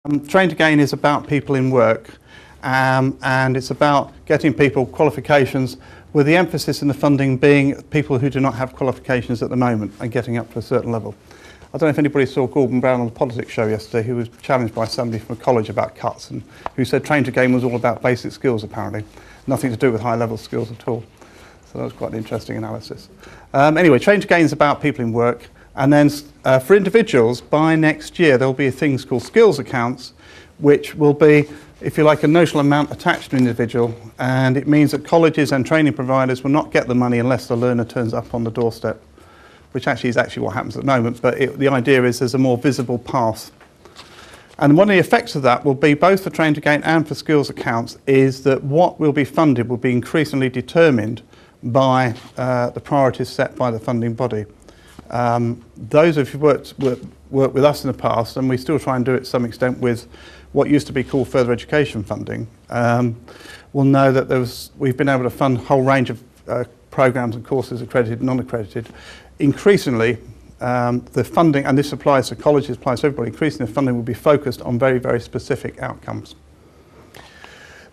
Train to Gain is about people in work, and it's about getting people qualifications, with the emphasis in the funding being people who do not have qualifications at the moment and getting up to a certain level. I don't know if anybody saw Gordon Brown on the politics show yesterday, who was challenged by somebody from a college about cuts, and who said Train to Gain was all about basic skills, apparently. Nothing to do with high-level skills at all. So that was quite an interesting analysis. Anyway, Train to Gain is about people in work. And then for individuals, by next year, there will be things called skills accounts, which will be, if you like, a notional amount attached to an individual. And it means that colleges and training providers will not get the money unless the learner turns up on the doorstep, which actually is what happens at the moment. But the idea is there's a more visible path. And one of the effects of that will be, both for Train to Gain and for skills accounts, is that what will be funded will be increasingly determined by the priorities set by the funding body. Those of you who've worked with us in the past, and we still try and do it to some extent with what used to be called further education funding, will know that we've been able to fund a whole range of programmes and courses, accredited and non-accredited. Increasingly, the funding, and this applies to colleges, applies to everybody, increasingly the funding will be focused on very, very specific outcomes.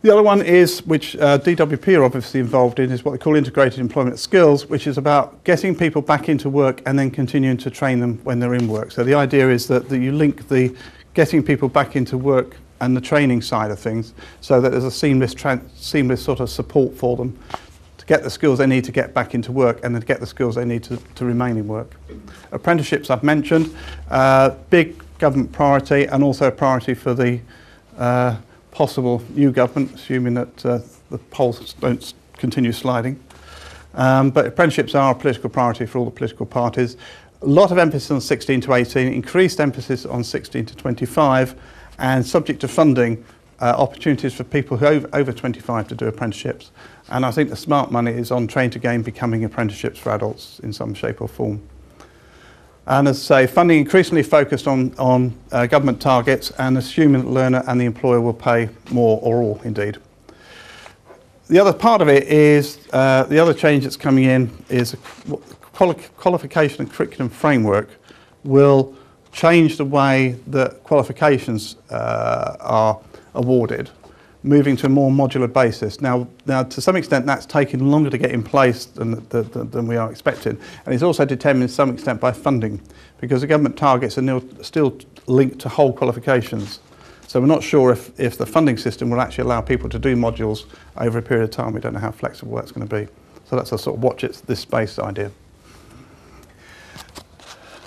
The other one is, which DWP are obviously involved in, is what they call integrated employment skills, which is about getting people back into work and then continuing to train them when they're in work. So the idea is that you link the getting people back into work and the training side of things, so that there's a seamless sort of support for them to get the skills they need to get back into work and then to get the skills they need to remain in work. Apprenticeships I've mentioned, big government priority, and also a priority for the possible new government, assuming that the polls don't continue sliding. But apprenticeships are a political priority for all the political parties. A lot of emphasis on 16 to 18, increased emphasis on 16 to 25, and subject to funding, opportunities for people who are over 25 to do apprenticeships. And I think the smart money is on Train to Gain becoming apprenticeships for adults in some shape or form. And as I say, funding increasingly focused on government targets, and assuming that the learner and the employer will pay more, or all indeed. The other part of it is, the other change that's coming in is qualification and curriculum framework will change the way that qualifications are awarded, moving to a more modular basis. Now to some extent that's taken longer to get in place than we are expecting, and it's also determined to some extent by funding, because the government targets are still linked to whole qualifications. So we're not sure if the funding system will actually allow people to do modules over a period of time. We don't know how flexible that's going to be. So that's a sort of watch this space idea.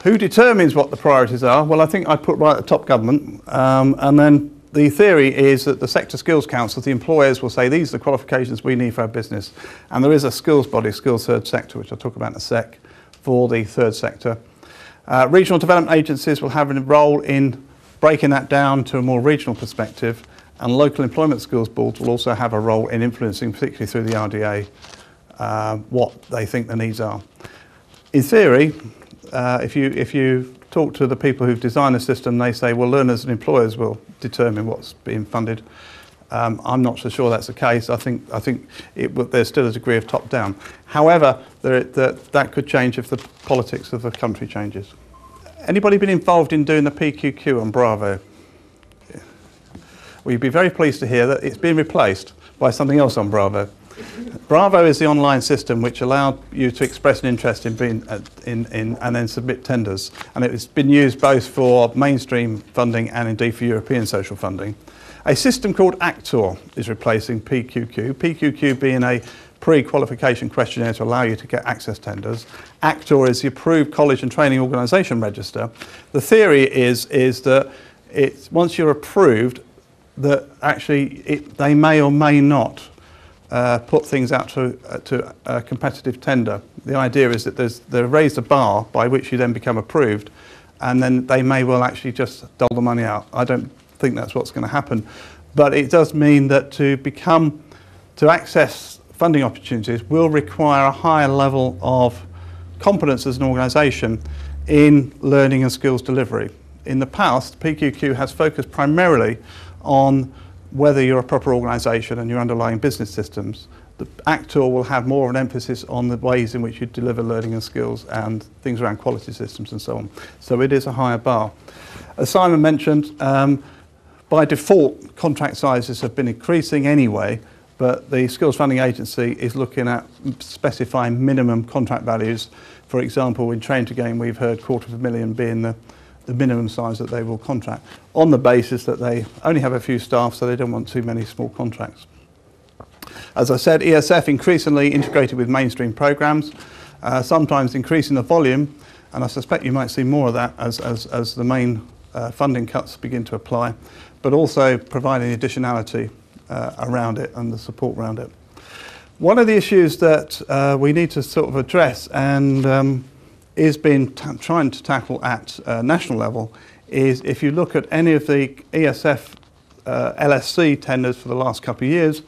Who determines what the priorities are? Well, I think I put right at the top government, and then the theory is that the sector skills councils, the employers, will say these are the qualifications we need for our business, and there is a skills body, skills third sector, which I'll talk about in a sec, for the third sector. Regional development agencies will have a role in breaking that down to a more regional perspective, and local employment skills boards will also have a role in influencing, particularly through the RDA, what they think the needs are. In theory, if you talk to the people who've designed the system, they say, well, learners and employers will determine what's being funded. I'm not so sure that's the case. I think there's still a degree of top-down. However, that could change if the politics of the country changes. Anybody been involved in doing the PQQ on Bravo? Well, you'd be very pleased to hear that it's been replaced by something else on Bravo. Bravo is the online system which allowed you to express an interest in being and then submit tenders, and it's been used both for mainstream funding and indeed for European social funding. A system called Actor is replacing PQQ, PQQ being a pre-qualification questionnaire to allow you to get access tenders. Actor is the approved college and training organisation register. The theory is that once you're approved, that actually they may or may not put things out to a competitive tender. The idea is that they raise a bar by which you then become approved, and then they may well actually just dole the money out. I don't think that's what's going to happen, but it does mean that to access funding opportunities will require a higher level of competence as an organisation in learning and skills delivery. In the past, PQQ has focused primarily on whether you're a proper organisation and your underlying business systems. The Actor will have more of an emphasis on the ways in which you deliver learning and skills and things around quality systems and so on. So it is a higher bar. As Simon mentioned, By default, contract sizes have been increasing anyway, but the Skills Funding Agency is looking at specifying minimum contract values. For example, in Train to Gain, we've heard £250,000 being the minimum size that they will contract, on the basis that they only have a few staff, so they don't want too many small contracts. As I said, ESF increasingly integrated with mainstream programmes, sometimes increasing the volume, and I suspect you might see more of that as the main funding cuts begin to apply, but also providing additionality around it and the support around it. One of the issues that we need to sort of address and is being trying to tackle at national level is, if you look at any of the ESF LSC tenders for the last couple of years,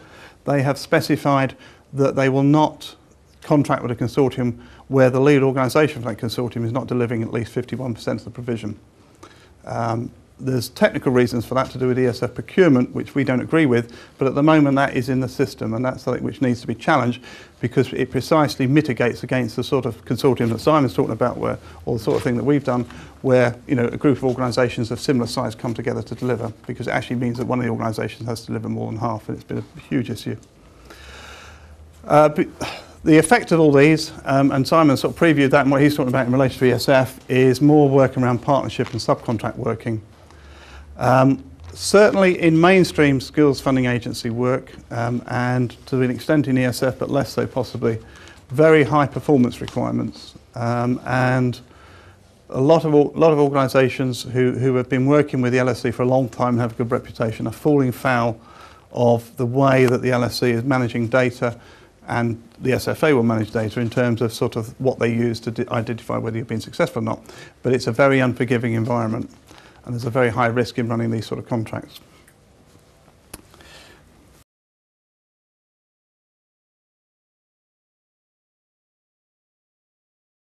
they have specified that they will not contract with a consortium where the lead organisation for that consortium is not delivering at least 51% of the provision. There's technical reasons for that to do with ESF procurement, which we don't agree with, but at the moment that is in the system, and that's something which needs to be challenged, because it precisely mitigates against the sort of consortium that Simon's talking about, or the sort of thing that we've done, where a group of organisations of similar size come together to deliver, because it actually means that one of the organisations has to deliver more than half, and it's been a huge issue. The effect of all these, and Simon sort of previewed that, and what he's talking about in relation to ESF, is more work around partnership and subcontract working. Certainly in mainstream skills funding agency work, and to an extent in ESF, but less so possibly, very high performance requirements, and a lot of organisations who have been working with the LSC for a long time and have a good reputation are falling foul of the way that the LSC is managing data, and the SFA will manage data in terms of sort of what they use to identify whether you've been successful or not. But it's a very unforgiving environment, and there's a very high risk in running these sort of contracts.